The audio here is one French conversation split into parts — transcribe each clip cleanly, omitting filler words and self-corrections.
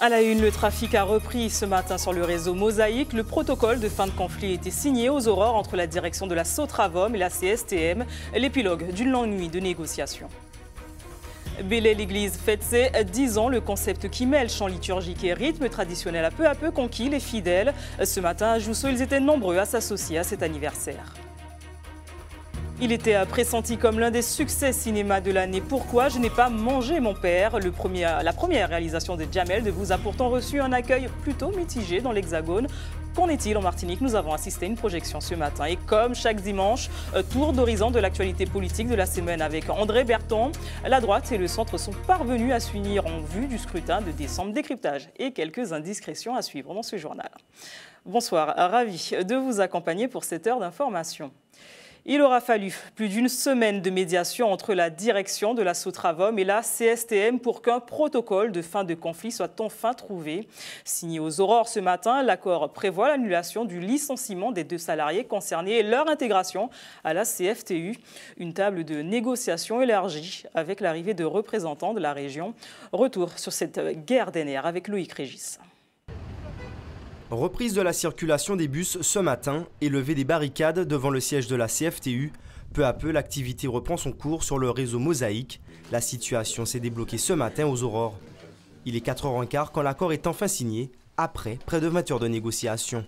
À la une, le trafic a repris ce matin sur le réseau Mosaïque. Le protocole de fin de conflit a été signé aux aurores entre la direction de la Sotravom et la CSTM, l'épilogue d'une longue nuit de négociations. Belley-l'Église fête ses 10 ans. Le concept qui mêle chant liturgique et rythme traditionnel a peu à peu conquis les fidèles. Ce matin, à Jussot, ils étaient nombreux à s'associer à cet anniversaire. Il était pressenti comme l'un des succès cinéma de l'année. Pourquoi je n'ai pas mangé mon père? La première réalisation de Jamel Debbouze a pourtant reçu un accueil plutôt mitigé dans l'Hexagone. Qu'en est-il en Martinique? Nous avons assisté à une projection ce matin. Et comme chaque dimanche, tour d'horizon de l'actualité politique de la semaine avec André Berton. La droite et le centre sont parvenus à s'unir en vue du scrutin de décembre. Décryptage et quelques indiscrétions à suivre dans ce journal. Bonsoir, ravi de vous accompagner pour cette heure d'information. Il aura fallu plus d'une semaine de médiation entre la direction de la Sotravom et la CSTM pour qu'un protocole de fin de conflit soit enfin trouvé. Signé aux aurores ce matin, l'accord prévoit l'annulation du licenciement des 2 salariés concernés et leur intégration à la CFTU. Une table de négociation élargie avec l'arrivée de représentants de la région. Retour sur cette guerre des nerfs avec Loïc Régis. Reprise de la circulation des bus ce matin et levée des barricades devant le siège de la CFTU. Peu à peu, l'activité reprend son cours sur le réseau Mosaïque. La situation s'est débloquée ce matin aux aurores. Il est 4h15 quand l'accord est enfin signé, après près de 20 heures de négociations.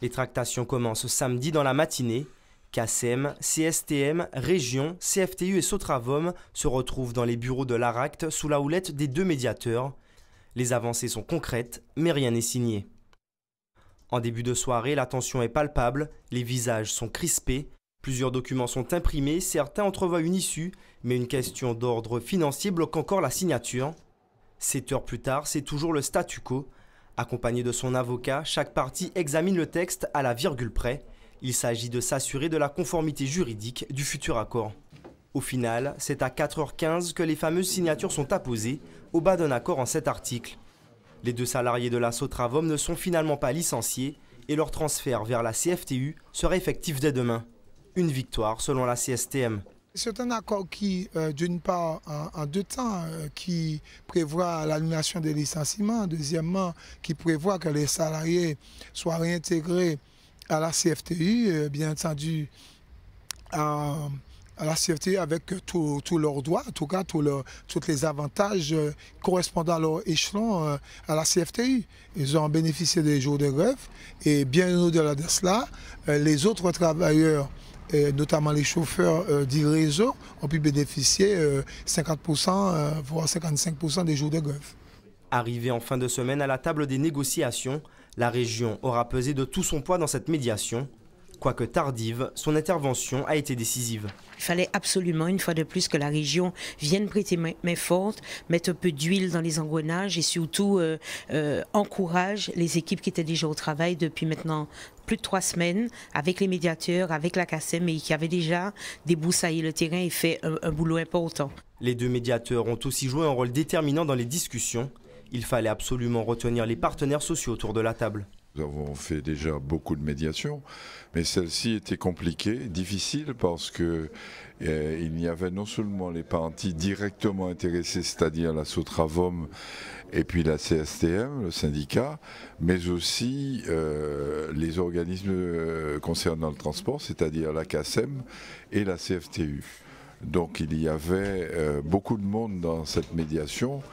Les tractations commencent samedi dans la matinée. CACEM, CSTM, Région, CFTU et Sotravom se retrouvent dans les bureaux de l'ARACT sous la houlette des 2 médiateurs. Les avancées sont concrètes, mais rien n'est signé. En début de soirée, la tension est palpable, les visages sont crispés, plusieurs documents sont imprimés, certains entrevoient une issue, mais une question d'ordre financier bloque encore la signature. 7 heures plus tard, c'est toujours le statu quo. Accompagné de son avocat, chaque partie examine le texte à la virgule près. Il s'agit de s'assurer de la conformité juridique du futur accord. Au final, c'est à 4h15 que les fameuses signatures sont apposées, au bas d'un accord en 7 articles. Les 2 salariés de la Sotravom ne sont finalement pas licenciés et leur transfert vers la CFTU sera effectif dès demain. Une victoire selon la CSTM. C'est un accord qui, d'une part, en 2 temps, qui prévoit l'annulation des licenciements. Deuxièmement, qui prévoit que les salariés soient réintégrés à la CFTU, bien entendu, à la CFTU avec tous leurs droits, en tout cas tous les avantages correspondant à leur échelon à la CFTU. Ils ont bénéficié des jours de grève et bien au-delà de cela, les autres travailleurs, notamment les chauffeurs d'e-réseau, ont pu bénéficier 50%, voire 55% des jours de grève. Arrivé en fin de semaine à la table des négociations, la région aura pesé de tout son poids dans cette médiation. Quoique tardive, son intervention a été décisive. Il fallait absolument, une fois de plus, que la région vienne prêter main forte, mettre un peu d'huile dans les engrenages et surtout encourage les équipes qui étaient déjà au travail depuis maintenant plus de 3 semaines, avec les médiateurs, avec la CACEM, et qui avaient déjà débroussaillé le terrain et fait un boulot important. Les 2 médiateurs ont aussi joué un rôle déterminant dans les discussions. Il fallait absolument retenir les partenaires sociaux autour de la table. Nous avons fait déjà beaucoup de médiations, mais celle-ci était compliquée, difficile, parce que il y avait non seulement les parties directement intéressées, c'est-à-dire la Sotravom et puis la CSTM, le syndicat, mais aussi les organismes concernant le transport, c'est-à-dire la CACEM et la CFTU. Donc il y avait beaucoup de monde dans cette médiation,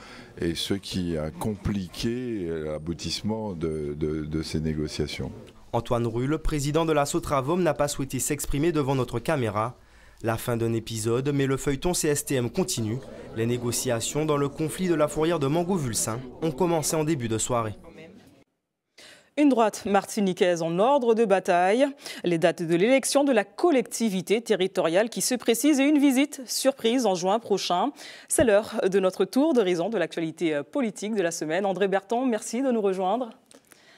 et ce qui a compliqué l'aboutissement de ces négociations. Antoine Rulle, président de la Sotravom, n'a pas souhaité s'exprimer devant notre caméra. La fin d'un épisode, mais le feuilleton CSTM continue. Les négociations dans le conflit de la fourrière de Mangovulsin ont commencé en début de soirée. Une droite martiniquaise en ordre de bataille, les dates de l'élection de la collectivité territoriale qui se précisent et une visite surprise en juin prochain. C'est l'heure de notre tour d'horizon de l'actualité politique de la semaine. André Berton, merci de nous rejoindre.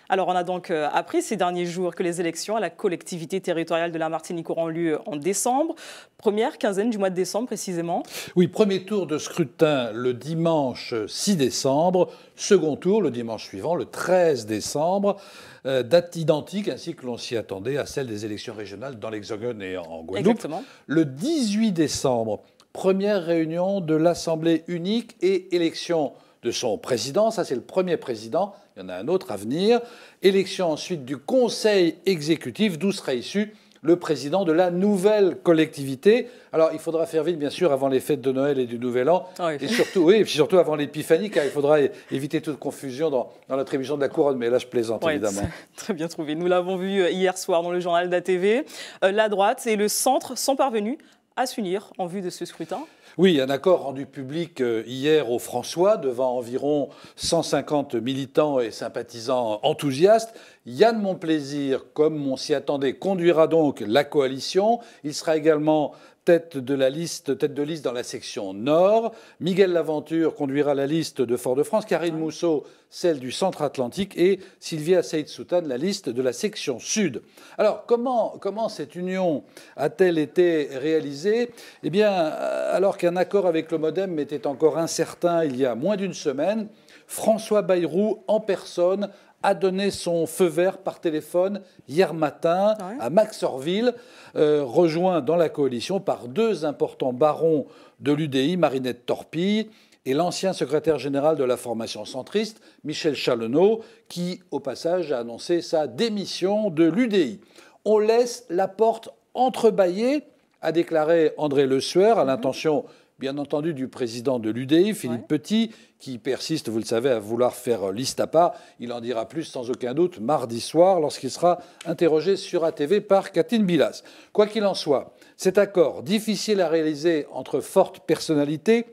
Alors, on a donc appris ces derniers jours que les élections à la collectivité territoriale de la Martinique auront lieu en décembre, première quinzaine du mois de décembre précisément. Oui, premier tour de scrutin le dimanche 6 décembre, second tour le dimanche suivant, le 13 décembre, date identique ainsi que l'on s'y attendait à celle des élections régionales dans l'Hexagone et en Guadeloupe. Exactement. Le 18 décembre, première réunion de l'Assemblée unique et élection de son président. Ça, c'est le premier président. Il y en a un autre à venir. Élection ensuite du conseil exécutif, d'où sera issu le président de la nouvelle collectivité. Alors, il faudra faire vite, bien sûr, avant les fêtes de Noël et du Nouvel An. Oui. Et surtout, oui, et puis surtout avant l'épiphanie, car il faudra éviter toute confusion dans l'attribution de la couronne. Mais là, je plaisante, évidemment. Très bien trouvé. Nous l'avons vu hier soir dans le journal d'ATV. La droite et le centre sont parvenus à s'unir en vue de ce scrutin. Oui, un accord rendu public hier au François devant environ 150 militants et sympathisants enthousiastes. Yann Monplaisir, comme on s'y attendait, conduira donc la coalition. Il sera également tête de liste dans la section Nord. Miguel Laventure conduira la liste de Fort-de-France. Karine Mousseau, celle du Centre-Atlantique. Et Sylvia Saïd Soutane, la liste de la section Sud. Alors, comment cette union a-t-elle été réalisée? Eh bien, alors qu'un accord avec le MoDem était encore incertain il y a moins d'une semaine, François Bayrou, en personne, a donné son feu vert par téléphone hier matin à Max-Orville, rejoint dans la coalition par deux importants barons de l'UDI, Marinette Torpille et l'ancien secrétaire général de la formation centriste, Michel Chaleneau, qui, au passage, a annoncé sa démission de l'UDI. On laisse la porte entrebâillée, a déclaré André Le Sueur, à l'intention, bien entendu, du président de l'UDI, Philippe Petit, qui persiste, vous le savez, à vouloir faire liste à part. Il en dira plus, sans aucun doute, mardi soir, lorsqu'il sera interrogé sur ATV par Catherine Bilas. Quoi qu'il en soit, cet accord, difficile à réaliser entre fortes personnalités,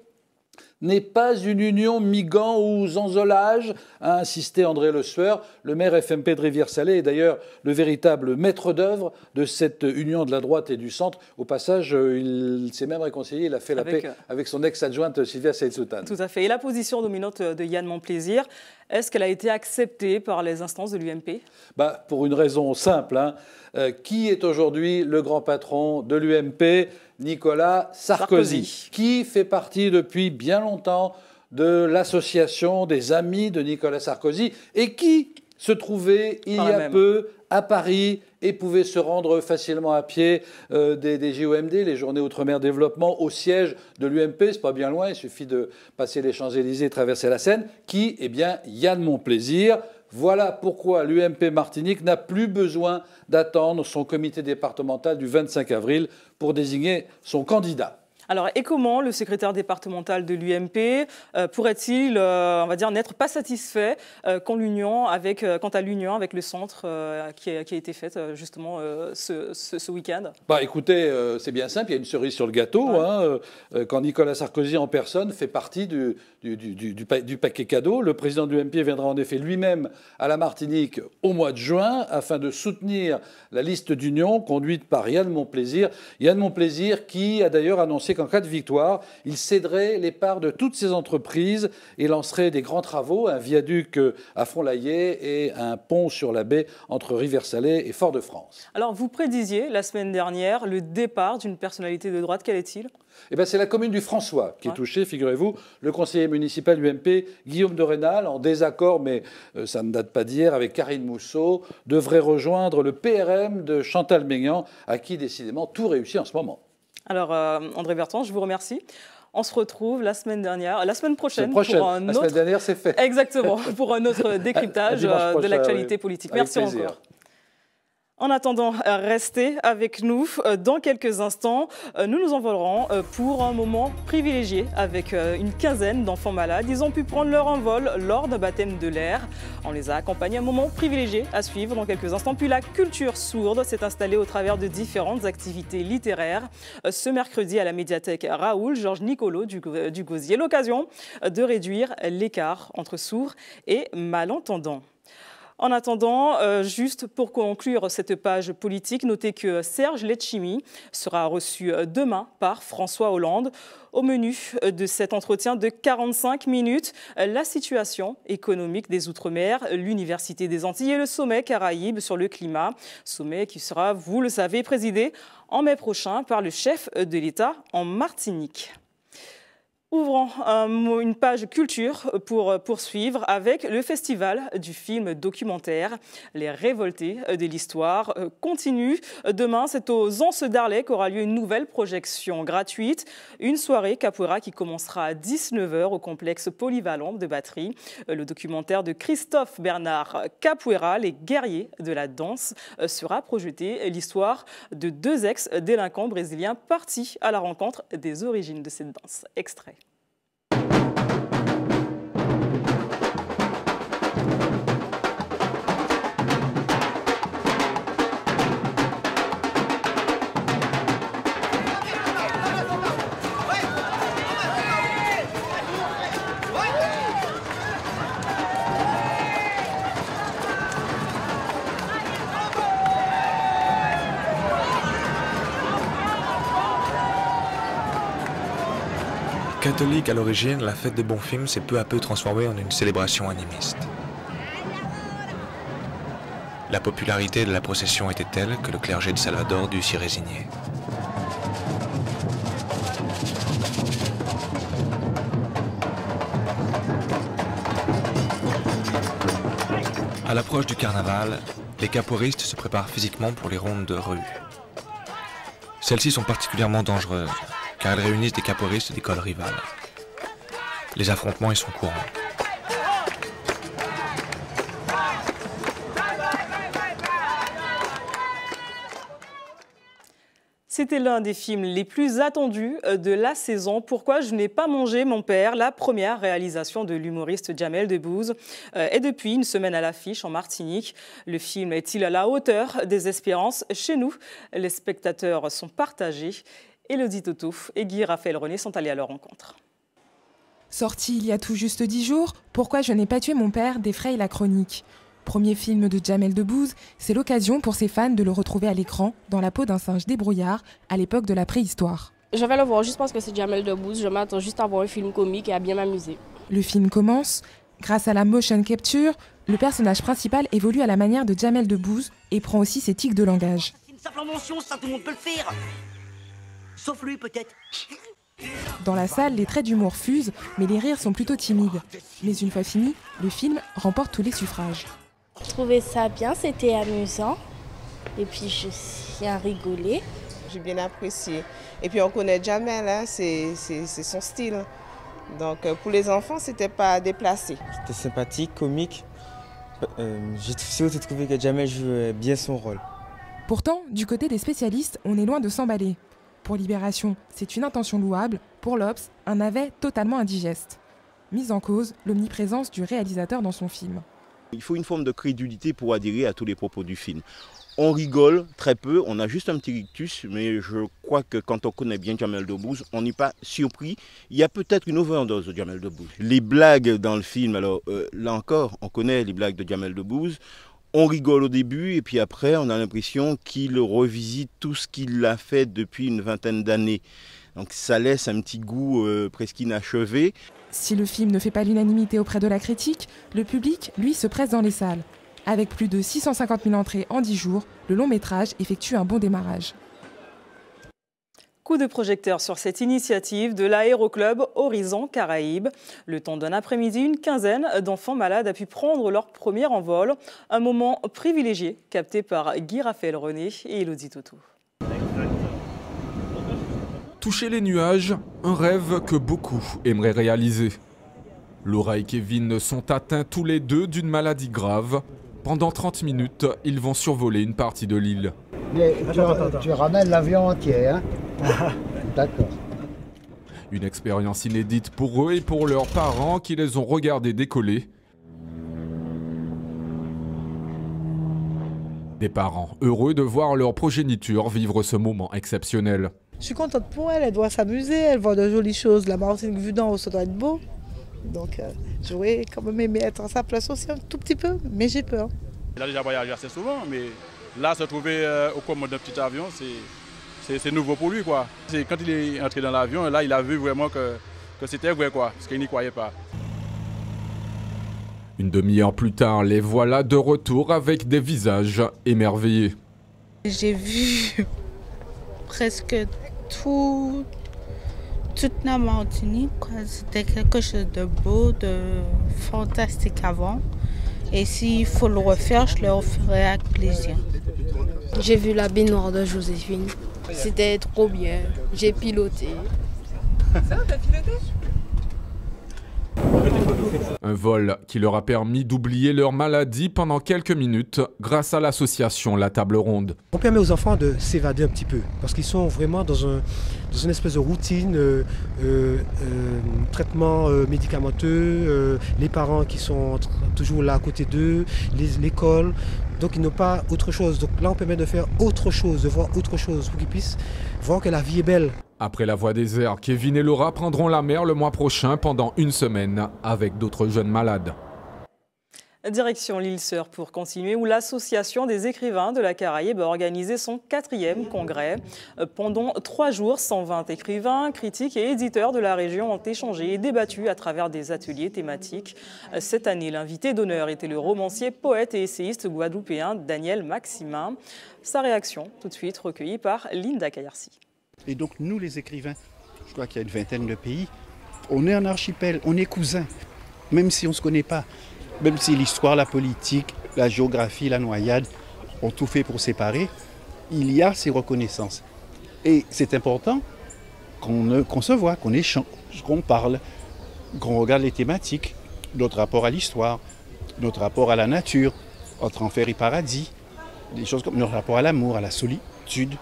n'est pas une union mi-gants ou zanzolage, a insisté André Le Sueur. Le maire FMP de Rivière-Salée est d'ailleurs le véritable maître d'œuvre de cette union de la droite et du centre. Au passage, il s'est même réconcilié, il a fait la paix avec son ex-adjointe Sylvia Saïd Soutane. Tout à fait. Et la position dominante de Yann Monplaisir, est-ce qu'elle a été acceptée par les instances de l'UMP? Pour une raison simple. Qui est aujourd'hui le grand patron de l'UMP? Nicolas Sarkozy, qui fait partie depuis bien longtemps de l'association des amis de Nicolas Sarkozy et qui se trouvait il y a peu à Paris et pouvait se rendre facilement à pied des JOMD, les Journées Outre-mer Développement, au siège de l'UMP. C'est pas bien loin, il suffit de passer les Champs-Élysées et traverser la Seine. Qui? Eh bien, Yann Monplaisir. Voilà pourquoi l'UMP Martinique n'a plus besoin d'attendre son comité départemental du 25 avril pour désigner son candidat. Alors, et comment le secrétaire départemental de l'UMP pourrait-il, on va dire, n'être pas satisfait quant à l'union avec le centre qui a été faite justement ce week-end? Écoutez, c'est bien simple, il y a une cerise sur le gâteau. Quand Nicolas Sarkozy en personne fait partie du paquet cadeau, le président de l'UMP viendra en effet lui-même à la Martinique au mois de juin afin de soutenir la liste d'union conduite par Yann Monplaisir. Yann Monplaisir qui a d'ailleurs annoncé qu'en cas de victoire, il céderait les parts de toutes ses entreprises et lancerait des grands travaux, un viaduc à Font-Layet et un pont sur la baie entre Rivière-Salée et Fort-de-France. Alors, vous prédisiez la semaine dernière le départ d'une personnalité de droite. Quel est-il? C'est la commune du François qui est touchée, figurez-vous. Le conseiller municipal UMP, Guillaume de Rênal, en désaccord, mais ça ne date pas d'hier, avec Karine Mousseau, devrait rejoindre le PRM de Chantal Maignan, à qui décidément tout réussit en ce moment. Alors, André Bertrand, je vous remercie. On se retrouve la semaine prochaine. Pour un autre... La semaine dernière, c'est fait. Exactement, pour un autre décryptage de l'actualité politique. Merci encore. En attendant, restez avec nous. Dans quelques instants, nous nous envolerons pour un moment privilégié avec une quinzaine d'enfants malades. Ils ont pu prendre leur envol lors d'un baptême de l'air. On les a accompagnés, un moment privilégié à suivre dans quelques instants. Puis la culture sourde s'est installée au travers de différentes activités littéraires. Ce mercredi à la médiathèque Raoul, Georges Nicolo du Gosier, l'occasion de réduire l'écart entre sourds et malentendants. En attendant, juste pour conclure cette page politique, notez que Serge Letchimy sera reçu demain par François Hollande. Au menu de cet entretien de 45 minutes, la situation économique des Outre-mer, l'Université des Antilles et le sommet Caraïbes sur le climat. Sommet qui sera, vous le savez, présidé en mai prochain par le chef de l'État en Martinique. Ouvrons une page culture pour poursuivre avec le festival du film documentaire. Les révoltés de l'histoire continuent. Demain, c'est aux Anses d'Arlay qu'aura lieu une nouvelle projection gratuite. Une soirée capoeira qui commencera à 19 h au complexe polyvalent de Batterie. Le documentaire de Christophe Bernard Capoeira, Les guerriers de la danse, sera projeté. L'histoire de 2 ex-délinquants brésiliens partis à la rencontre des origines de cette danse. Extrait. Catholique à l'origine, la fête des bons films s'est peu à peu transformée en une célébration animiste. La popularité de la procession était telle que le clergé de Salvador dut s'y résigner. À l'approche du carnaval, les capoeiristes se préparent physiquement pour les rondes de rue. Celles-ci sont particulièrement dangereuses, car elles réunissent des capoeiristes d'écoles rivales. Les affrontements y sont courants. C'était l'un des films les plus attendus de la saison. Pourquoi je n'ai pas mangé mon père, la première réalisation de l'humoriste Jamel Debbouze, est depuis une semaine à l'affiche en Martinique. Le film est-il à la hauteur des espérances? Chez nous, les spectateurs sont partagés. Elodie Toto et Guy Raphaël René sont allés à leur rencontre. Sorti il y a tout juste 10 jours, Pourquoi je n'ai pas tué mon père défraye la chronique. Premier film de Jamel Debbouze, c'est l'occasion pour ses fans de le retrouver à l'écran dans la peau d'un singe débrouillard à l'époque de la préhistoire. Je vais le voir juste parce que c'est Jamel Debbouze, je m'attends juste à voir un film comique et à bien m'amuser. Le film commence. Grâce à la motion capture, le personnage principal évolue à la manière de Jamel Debbouze et prend aussi ses tics de langage. C'est une simple invention, ça tout le monde peut le faire. Sauf lui peut-être. Dans la salle, les traits d'humour fusent, mais les rires sont plutôt timides. Mais une fois fini, le film remporte tous les suffrages. Je trouvais ça bien, c'était amusant. Et puis je suis rigolé. J'ai bien apprécié. Et puis on connaît Jamel, hein, c'est son style. Donc pour les enfants, c'était pas déplacé. C'était sympathique, comique. J'ai surtout trouvé que Jamel jouait bien son rôle. Pourtant, du côté des spécialistes, on est loin de s'emballer. Pour Libération, c'est une intention louable. Pour l'Obs, un navet totalement indigeste. Mise en cause, l'omniprésence du réalisateur dans son film. Il faut une forme de crédulité pour adhérer à tous les propos du film. On rigole très peu, on a juste un petit rictus, mais je crois que quand on connaît bien Jamel Debbouze, on n'est pas surpris. Il y a peut-être une overdose de Jamel Debbouze. Les blagues dans le film, alors là encore, on connaît les blagues de Jamel Debbouze. On rigole au début et puis après, on a l'impression qu'il revisite tout ce qu'il a fait depuis une vingtaine d'années. Donc ça laisse un petit goût presque inachevé. Si le film ne fait pas l'unanimité auprès de la critique, le public, lui, se presse dans les salles. Avec plus de 650 000 entrées en 10 jours, le long-métrage effectue un bon démarrage. Coup de projecteur sur cette initiative de l'aéroclub Horizon Caraïbes. Le temps d'un après-midi, une quinzaine d'enfants malades a pu prendre leur premier envol. Un moment privilégié capté par Guy Raphaël René et Elodie Toto. Toucher les nuages, un rêve que beaucoup aimeraient réaliser. Laura et Kevin sont atteints tous les deux d'une maladie grave. Pendant 30 minutes, ils vont survoler une partie de l'île. Mais tu ramènes l'avion entier, hein? D'accord. Une expérience inédite pour eux et pour leurs parents qui les ont regardés décoller. Des parents heureux de voir leur progéniture vivre ce moment exceptionnel. Je suis contente pour elle, elle doit s'amuser, elle voit de jolies choses. La Martinique vue d'en haut, ça doit être beau. Donc j'aurais quand même aimé être à sa place aussi un tout petit peu, mais j'ai peur. Il a déjà voyagé assez souvent, mais là, se trouver au commande d'un petit avion, c'est nouveau pour lui, quoi. Quand il est entré dans l'avion, là, il a vu vraiment que c'était vrai, quoi, parce qu'il n'y croyait pas. Une demi-heure plus tard, les voilà de retour avec des visages émerveillés. J'ai vu presque tout toute la Martinique, c'était quelque chose de beau, de fantastique avant. Et s'il faut le refaire, je le referai avec plaisir. J'ai vu la baignoire de Joséphine. C'était trop bien. J'ai piloté. Ça, t'as piloté ? Un vol qui leur a permis d'oublier leur maladie pendant quelques minutes grâce à l'association La Table Ronde. On permet aux enfants de s'évader un petit peu parce qu'ils sont vraiment dans une espèce de routine, traitement médicamenteux, les parents qui sont toujours là à côté d'eux, l'école. Donc ils n'ont pas autre chose. Donc là on permet de faire autre chose, de voir autre chose pour qu'ils puissent voir que la vie est belle. Après La Voix des Airs, Kevin et Laura prendront la mer le mois prochain pendant une semaine avec d'autres jeunes malades. Direction l'Île-Sœur pour continuer, où l'Association des écrivains de la Caraïbe a organisé son 4e congrès. Pendant 3 jours, 120 écrivains, critiques et éditeurs de la région ont échangé et débattu à travers des ateliers thématiques. Cette année, l'invité d'honneur était le romancier, poète et essayiste guadeloupéen Daniel Maximin. Sa réaction, tout de suite recueillie par Linda Kayarsi. Et donc nous les écrivains, je crois qu'il y a une vingtaine de pays, on est un archipel, on est cousins, même si on ne se connaît pas, même si l'histoire, la politique, la géographie, la noyade ont tout fait pour séparer, il y a ces reconnaissances. Et c'est important qu'on se voit, qu'on échange, qu'on parle, qu'on regarde les thématiques, notre rapport à l'histoire, notre rapport à la nature, entre enfer et paradis, des choses comme notre rapport à l'amour, à la solitude,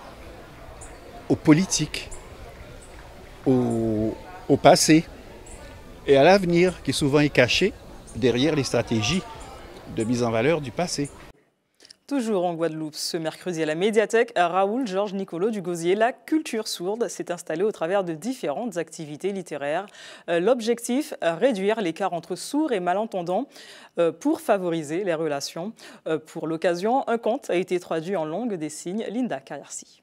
aux politiques, au passé et à l'avenir qui souvent est caché derrière les stratégies de mise en valeur du passé. Toujours en Guadeloupe, ce mercredi à la médiathèque, Raoul Georges Nicolo du Gosier, la culture sourde s'est installée au travers de différentes activités littéraires. L'objectif, réduire l'écart entre sourds et malentendants pour favoriser les relations. Pour l'occasion, un conte a été traduit en langue des signes. Linda Kayarsi.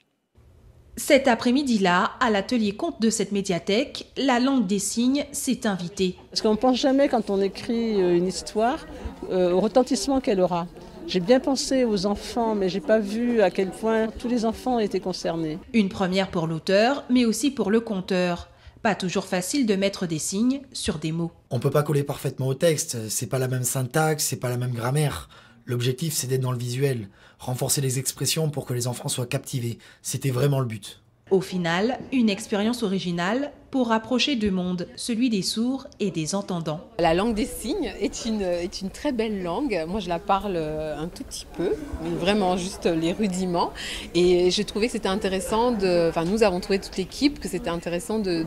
Cet après-midi-là, à l'atelier conte de cette médiathèque, la langue des signes s'est invitée. Parce qu'on ne pense jamais, quand on écrit une histoire, au retentissement qu'elle aura. J'ai bien pensé aux enfants, mais je n'ai pas vu à quel point tous les enfants étaient concernés. Une première pour l'auteur, mais aussi pour le conteur. Pas toujours facile de mettre des signes sur des mots. On ne peut pas coller parfaitement au texte, c'est pas la même syntaxe, c'est pas la même grammaire. L'objectif, c'est d'être dans le visuel, renforcer les expressions pour que les enfants soient captivés. C'était vraiment le but. Au final, une expérience originale pour rapprocher deux mondes, celui des sourds et des entendants. La langue des signes est une très belle langue. Moi, je la parle un tout petit peu, mais vraiment juste les rudiments. Et j'ai trouvé que c'était intéressant, nous avons trouvé toute l'équipe que c'était intéressant de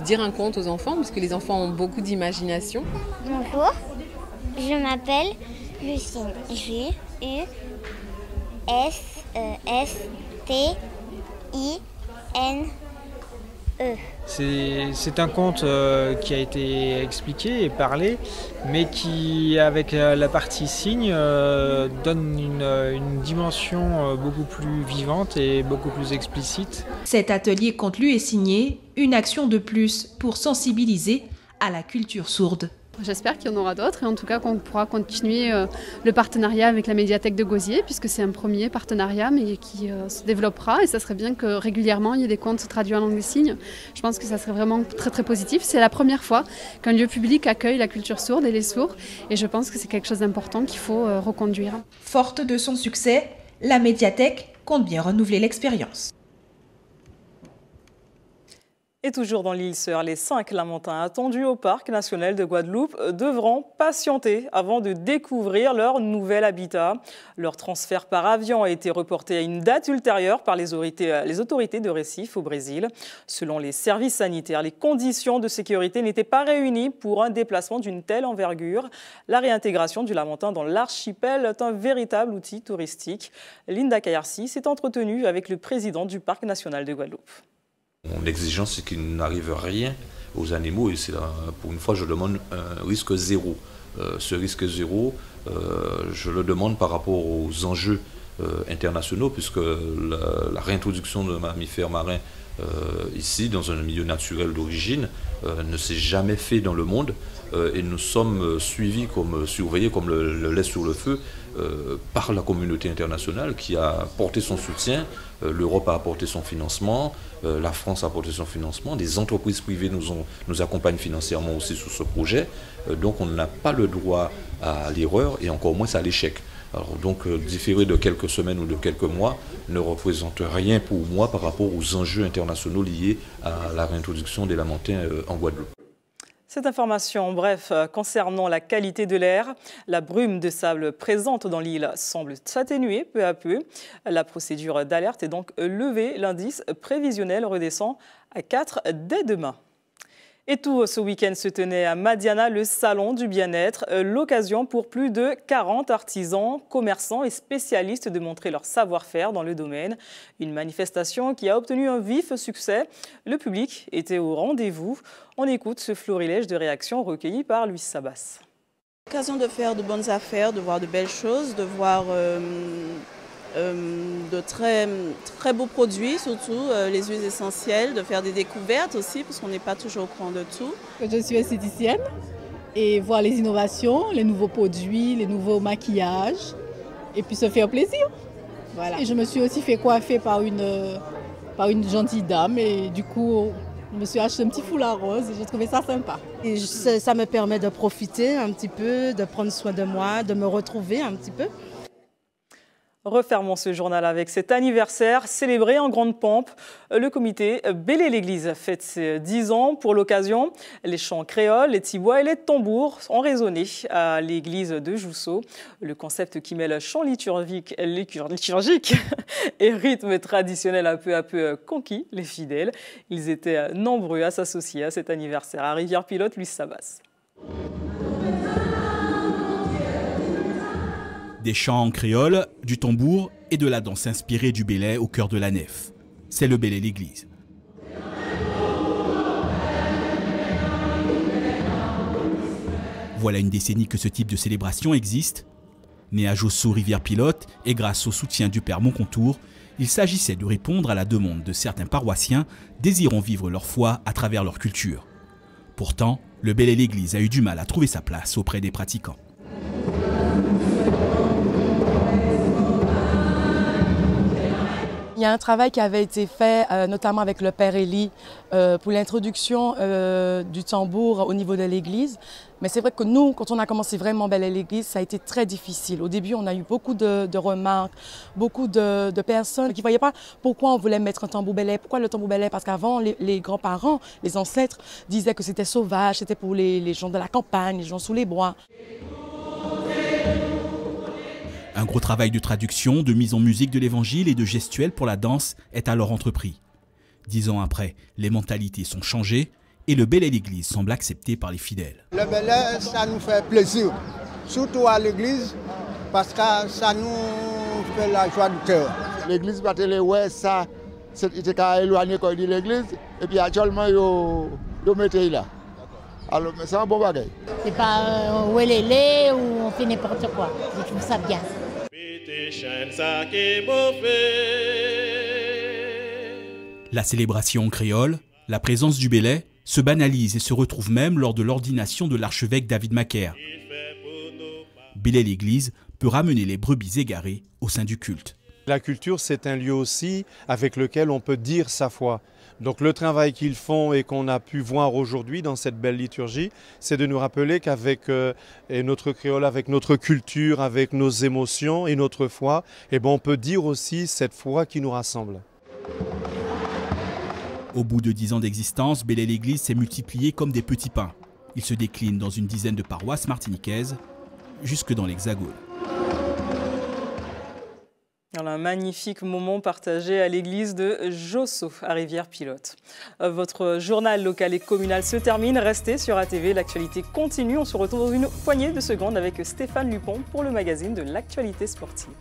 dire un conte aux enfants, puisque les enfants ont beaucoup d'imagination. Bonjour, je m'appelle Lucine. Jussstine. C'est un conte qui a été expliqué et parlé, mais qui, avec la partie signe, donne une dimension beaucoup plus vivante et beaucoup plus explicite. Cet atelier conte lu et signé, une action de plus pour sensibiliser à la culture sourde. J'espère qu'il y en aura d'autres et en tout cas qu'on pourra continuer le partenariat avec la médiathèque de Gosier, puisque c'est un premier partenariat mais qui se développera, et ça serait bien que régulièrement il y ait des contes traduits en langue des signes. Je pense que ça serait vraiment très très positif. C'est la première fois qu'un lieu public accueille la culture sourde et les sourds, et je pense que c'est quelque chose d'important qu'il faut reconduire. Forte de son succès, la médiathèque compte bien renouveler l'expérience. Et toujours dans l'Île-Sœur, les 5 lamantins attendus au Parc national de Guadeloupe devront patienter avant de découvrir leur nouvel habitat. Leur transfert par avion a été reporté à une date ultérieure par les autorités de Recife au Brésil. Selon les services sanitaires, les conditions de sécurité n'étaient pas réunies pour un déplacement d'une telle envergure. La réintégration du lamantin dans l'archipel est un véritable outil touristique. Linda Kayarsi s'est entretenue avec le président du Parc national de Guadeloupe. Mon exigence, c'est qu'il n'arrive rien aux animaux, et c'est là, pour une fois, je demande un risque zéro. Ce risque zéro, je le demande par rapport aux enjeux internationaux, puisque la réintroduction de mammifères marins ici, dans un milieu naturel d'origine, ne s'est jamais fait dans le monde, et nous sommes suivis, surveillés comme le lait sur le feu, par la communauté internationale qui a porté son soutien. L'Europe a apporté son financement, la France a apporté son financement, des entreprises privées nous accompagnent financièrement aussi sur ce projet. Donc on n'a pas le droit à l'erreur et encore moins à l'échec. Alors donc différer de quelques semaines ou de quelques mois ne représente rien pour moi par rapport aux enjeux internationaux liés à la réintroduction des lamantins en Guadeloupe. Cette information, bref, concernant la qualité de l'air, la brume de sable présente dans l'île semble s'atténuer peu à peu. La procédure d'alerte est donc levée. L'indice prévisionnel redescend à 4 dès demain. Et tout ce week-end se tenait à Madiana le salon du bien-être, l'occasion pour plus de 40 artisans, commerçants et spécialistes de montrer leur savoir-faire dans le domaine. Une manifestation qui a obtenu un vif succès. Le public était au rendez-vous. On écoute ce florilège de réactions recueillies par Louis Sabas. L'occasion de faire de bonnes affaires, de voir de belles choses, de voir de très beaux produits, surtout les huiles essentielles, de faire des découvertes aussi, parce qu'on n'est pas toujours au courant de tout. Je suis esthéticienne et voir les innovations, les nouveaux produits, les nouveaux maquillages, et puis se faire plaisir. Voilà. Et je me suis aussi fait coiffer par une gentille dame, et du coup, je me suis acheté un petit foulard rose et j'ai trouvé ça sympa. Et ça me permet de profiter un petit peu, de prendre soin de moi, de me retrouver un petit peu. Refermons ce journal avec cet anniversaire célébré en grande pompe. Le comité Bel et l'Église fête ses 10 ans. Pour l'occasion, les chants créoles, les tibois et les tambours ont résonné à l'église de Jousseau. Le concept qui mêle chant liturgique et rythme traditionnel a peu à peu conquis les fidèles. Ils étaient nombreux à s'associer à cet anniversaire. À Rivière-Pilote, Louis Sabas. Des chants en créole, du tambour et de la danse inspirée du belay au cœur de la nef. C'est le Bel et l'Église. Voilà une décennie que ce type de célébration existe. Né à Jousseau, Rivière-Pilote, et grâce au soutien du père Moncontour, il s'agissait de répondre à la demande de certains paroissiens désirant vivre leur foi à travers leur culture. Pourtant, le Bel et l'Église a eu du mal à trouver sa place auprès des pratiquants. Il y a un travail qui avait été fait, notamment avec le père Élie, pour l'introduction du tambour au niveau de l'église. Mais c'est vrai que nous, quand on a commencé vraiment Bel et l'Église, ça a été très difficile. Au début, on a eu beaucoup de remarques, beaucoup de personnes qui ne voyaient pas pourquoi on voulait mettre un tambour belay. Pourquoi le tambour belay? Parce qu'avant, les grands-parents, les ancêtres, disaient que c'était sauvage, c'était pour les gens de la campagne, les gens sous les bois. Un gros travail de traduction, de mise en musique de l'évangile et de gestuelle pour la danse est alors entrepris. 10 ans après, les mentalités sont changées et le Bel et l'Église semble accepté par les fidèles. Le belay, ça nous fait plaisir, surtout à l'église, parce que ça nous fait la joie du cœur. L'église, ouais, ça, c'était éloigné quand il dit l'église, et puis actuellement, ils mettent là. Alors, mais c'est un bon bagage. C'est pas où est ou on fait n'importe quoi. Je trouve ça bien. La célébration en créole, la présence du belay, se banalise et se retrouve même lors de l'ordination de l'archevêque David Macaire. Bel et l'Église peut ramener les brebis égarées au sein du culte. La culture, c'est un lieu aussi avec lequel on peut dire sa foi. Donc le travail qu'ils font et qu'on a pu voir aujourd'hui dans cette belle liturgie, c'est de nous rappeler qu'avec notre créole, avec notre culture, avec nos émotions et notre foi, on peut dire aussi cette foi qui nous rassemble. Au bout de 10 ans d'existence, Bel et l'Église s'est multiplié comme des petits pains. Il se décline dans une dizaine de paroisses martiniquaises, jusque dans l'Hexagone. Un magnifique moment partagé à l'église de Jousseau, à Rivière-Pilote. Votre journal local et communal se termine. Restez sur ATV, l'actualité continue. On se retrouve dans une poignée de secondes avec Stéphane Lupon pour le magazine de l'actualité sportive.